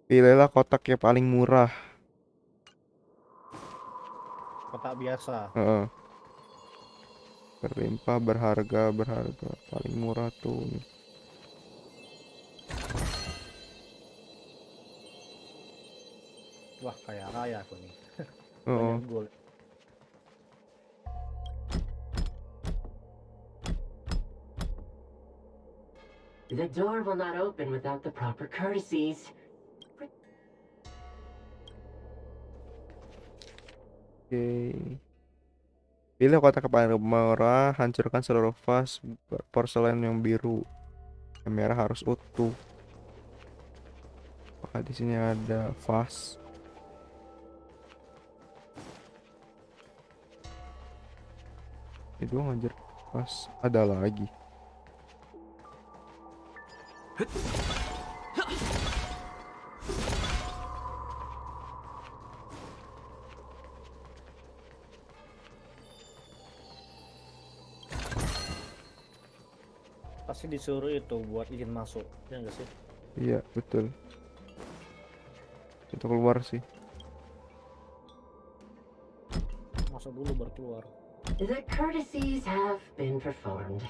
Pilihlah kotak yang paling murah. Kotak biasa. Berlimpah, berharga, paling murah tuh. Wah, kayak raya aku nih. Oh. Banyak gol. The door will not open without the proper courtesies. Oke. Pilih kotak paling murah, hancurkan seluruh vas porselen yang biru. Yang merah harus utuh. Apakah di sini ada vas? Itu anjir, vas ada lagi. Pasti disuruh itu buat izin masuk, ya enggak sih? Iya, betul. Itu keluar sih. Masuk dulu baru keluar. The courtesies have been performed.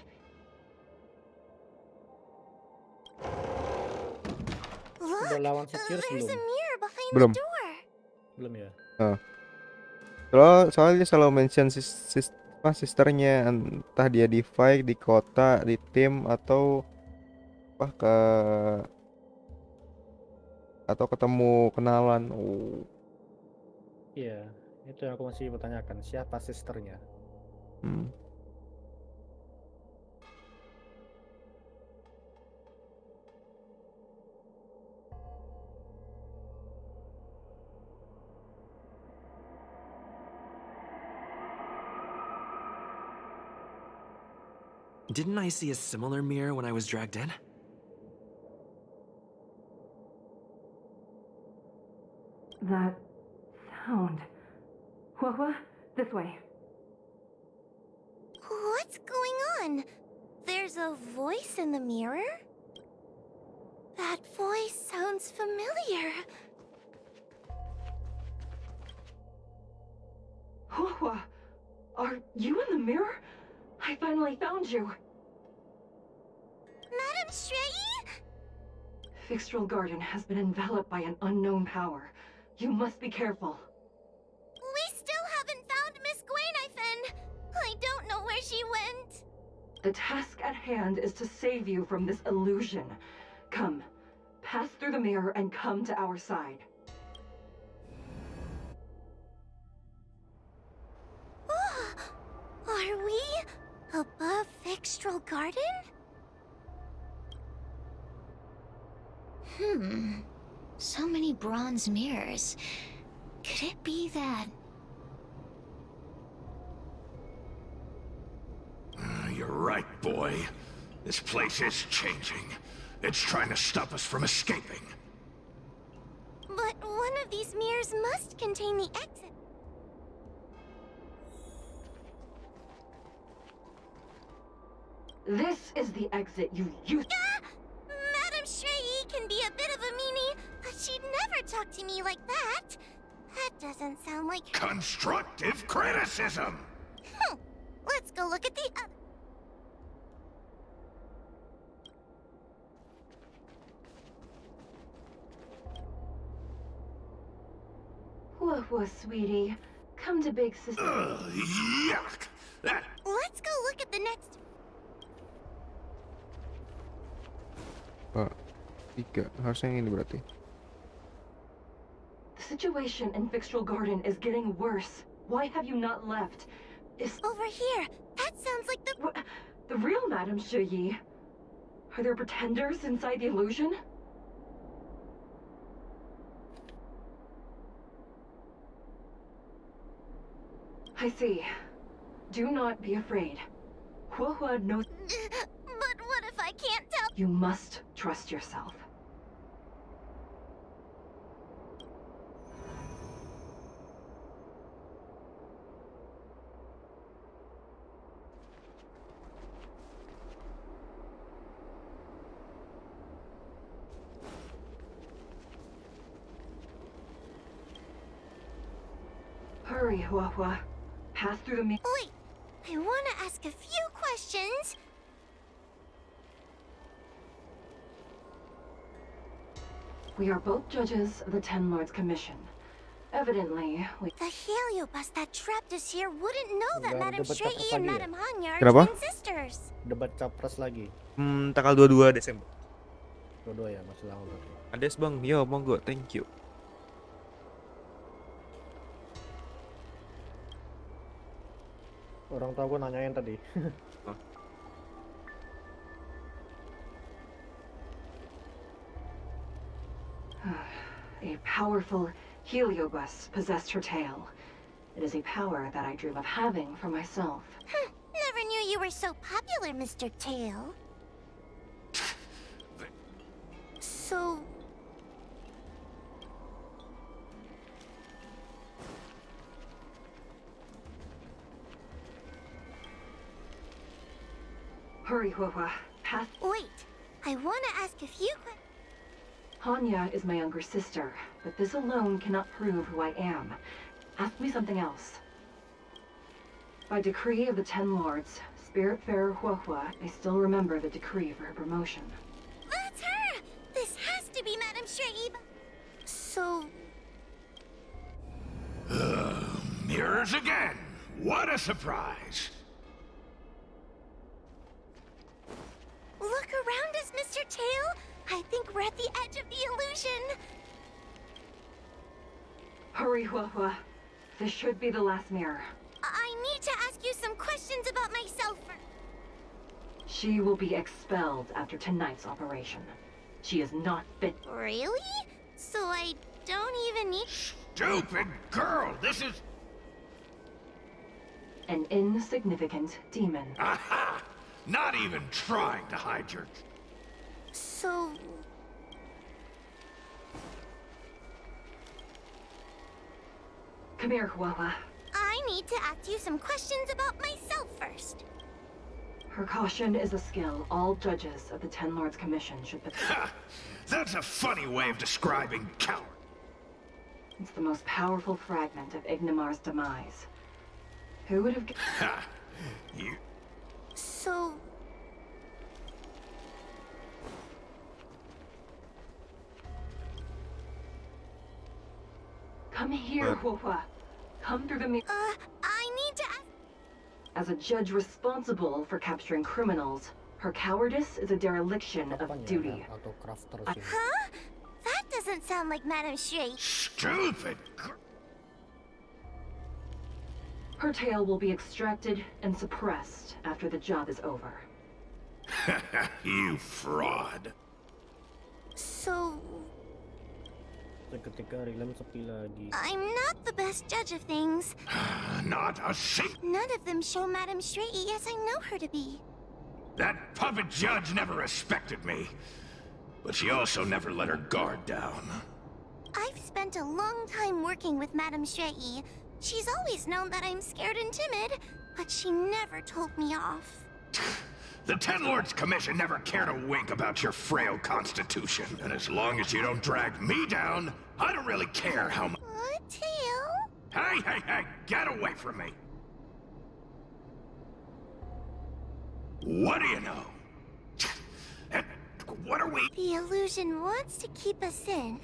Udah lawan si Cheers There's a belum? mirror behind Belum. the door. Belum ya? Soalnya selalu mention sisternya, entah dia di fight, di kota, di tim, atau ketemu kenalan. Iya, itu yang aku masih bertanyakan, siapa sisternya? Didn't I see a similar mirror when I was dragged in? That sound. What? This way. What's going on? There's a voice in the mirror? That voice sounds familiar. Hua, are you in the mirror? I finally found you. Madam Shrey? Fixtral Garden has been enveloped by an unknown power. You must be careful. We still haven't found Miss Gwainifin. I don't know where she went. The task at hand is to save you from this illusion. Come, pass through the mirror and come to our side. Are we above Fixtral Garden? So many bronze mirrors. Could it be that... You're right, boy. This place is changing. It's trying to stop us from escaping. But one of these mirrors must contain the exit. This is the exit you used. Madame Shrey can be a bit of a meanie, but she'd never talk to me like that. That doesn't sound like her. Constructive criticism! Let's go look at the other. Whoa, sweetie. Come to Big Sister. Yuck! That... Let's go look at the next. 3. Harusnya yang ini berarti. The situation in Fixtral Garden is getting worse. Why have you not left? Over here. That sounds like the real Madame Shuyi. Are there pretenders inside the illusion? I see. Do not be afraid. Huahua knows. But what if I can't tell? You must trust yourself. Hurry, Huahua. Pass through the Wait, I want to ask a few questions. We are both judges of the Ten Lords Commission. Evidently, we... The Heliobus that trapped us here wouldn't know that Udah Madame debat Shrey capres and lagi ya? Madame Hanya are Kenapa? twin sisters. Debat capres lagi. Tanggal 22 Desember. Dua-dua ya, masih lama berarti. Ades bang, yo monggo, thank you. Orang tua gue nanyain tadi. A powerful Heliobus possessed her tail. It is a power that I dream of having for myself. Never knew you were so popular, Mr. Tail. So... Hurry, Huahua. Pass. Wait, I want to ask a few questions. Hanya is my younger sister, but this alone cannot prove who I am. Ask me something else. By decree of the Ten Lords, Spiritfarer Huahua may still remember the decree for her promotion. That's her! This has to be Madame Shrey. So... Mirrors again! What a surprise! Look around us, Mr. Tail! I think we're at the edge of the illusion! Hurry, Huahua. This should be the last mirror. I need to ask you some questions about myself. She will be expelled after tonight's operation. She is not fit. Really? So I don't even need... Stupid girl! This is... An insignificant demon. Aha! Not even trying to hide your... So... Come here, Huahua. I need to ask you some questions about myself first. Her caution is a skill all judges of the Ten Lords Commission should possess. Ha! That's a funny way of describing coward. It's the most powerful fragment of Ignimar's demise. Who would have... Ha! You... So... Come here, Huohua. Come through the mirror. I need to ask. As a judge responsible for capturing criminals, her cowardice is a dereliction of duty. Auto crafter sini. Huh? That doesn't sound like Madame Shui. Stupid. Her tail will be extracted and suppressed after the job is over. You fraud. So, Ketika Rilem sepi lagi. I'm not the best judge of things. Not a thing. None of them show Madame Shui as I know her to be. That puppet judge never respected me. But she also never let her guard down. I've spent a long time working with Madame Shui. She's always known that I'm scared and timid, but she never told me off. The Ten Lords Commission never cared a wink about your frail constitution. And as long as you don't drag me down, I don't really care how much. Tail? Hey, get away from me. What do you know? And what are we? The illusion wants to keep us in,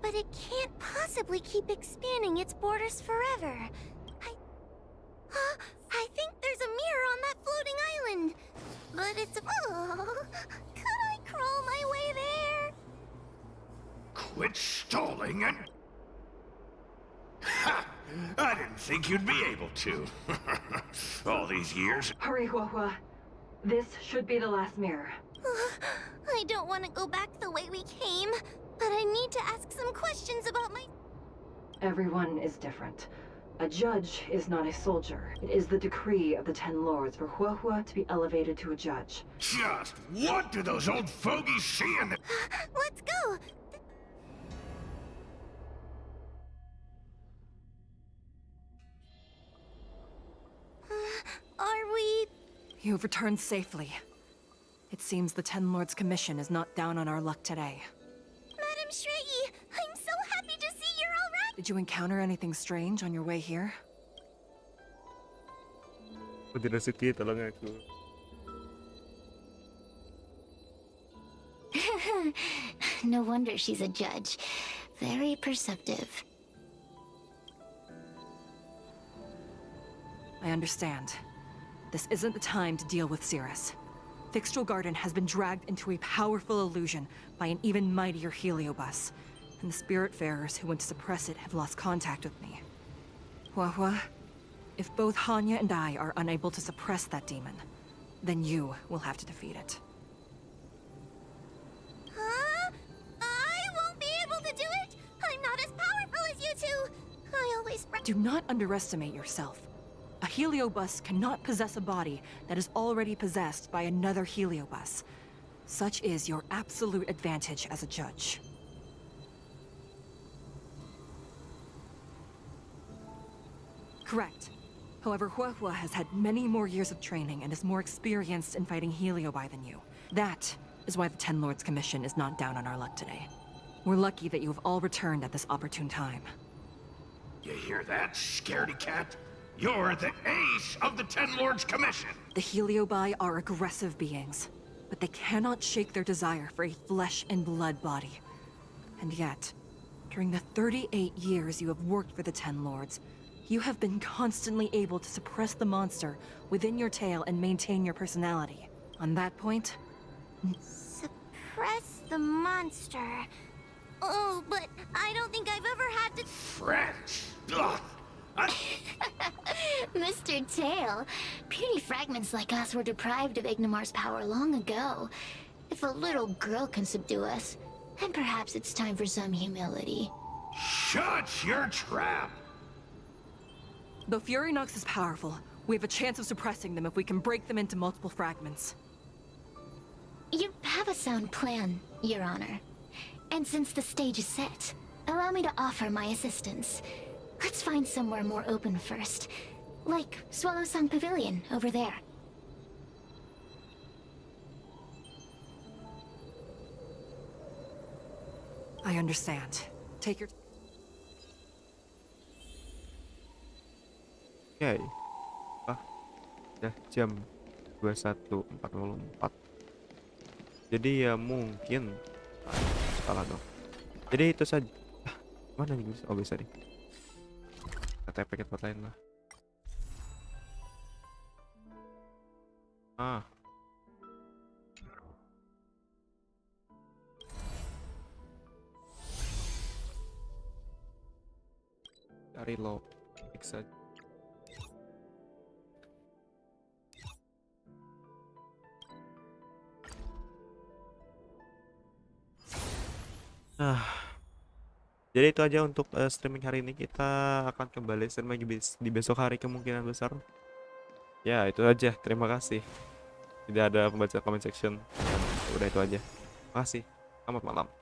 but it can't possibly keep expanding its borders forever. I think there's a mirror on that floating island. But it's... Oh, could I crawl my way there? Quit stalling and... Ha! I didn't think you'd be able to. All these years. Hurry, Huohua. This should be the last mirror. I don't want to go back the way we came, but I need to ask some questions about my... Everyone is different. A judge is not a soldier. It is the decree of the Ten Lords for Huohua to be elevated to a judge. Just what do those old fogies see in the... Let's go! Are we... You have returned safely. It seems the Ten Lords Commission is not down on our luck today. Madame Shui, I'm so happy to see you're all right! Did you encounter anything strange on your way here? Aku tidak sedih, tolong aku. No wonder she's a judge. Very perceptive. I understand. This isn't the time to deal with Cirrus. Fixtral Garden has been dragged into a powerful illusion by an even mightier heliobus, and the Spiritfarers who went to suppress it have lost contact with me. Huohua, if both Hanya and I are unable to suppress that demon, then you will have to defeat it. Huh? I won't be able to do it! I'm not as powerful as you two! I always... Do not underestimate yourself. A heliobus cannot possess a body that is already possessed by another heliobus. Such is your absolute advantage as a judge. Correct. However, Huohua has had many more years of training and is more experienced in fighting heliobi than you. That is why the Ten Lords Commission is not down on our luck today. We're lucky that you have all returned at this opportune time. You hear that, scaredy cat? You're the ace of the Ten Lords Commission! The heliobi are aggressive beings, but they cannot shake their desire for a flesh and blood body. And yet, during the 38 years you have worked for the Ten Lords, you have been constantly able to suppress the monster within your tail and maintain your personality. On that point... Suppress the monster. Oh, but I don't think I've ever had to... French! Ugh. Mr. Tail, puny fragments like us were deprived of Ignimar's power long ago. If a little girl can subdue us, then perhaps it's time for some humility. Shut your trap! Though Furynox is powerful, we have a chance of suppressing them if we can break them into multiple fragments. You have a sound plan, Your Honor. And since the stage is set, allow me to offer my assistance. Let's find somewhere more open first. Like Swallow Song Pavilion, over there. I understand. Take your... Oke. Udah jam 21.44. Jadi ya mungkin salah dong. Jadi itu saja. Mana nih guys? Oh bisa nih. TP ke tempat lain lah. Cari low fix aja. Jadi itu aja untuk streaming hari ini. Kita akan kembali streaming di besok hari kemungkinan besar. Ya itu aja. Terima kasih. Tidak ada pembaca comment section. Udah itu aja. Makasih. Selamat malam.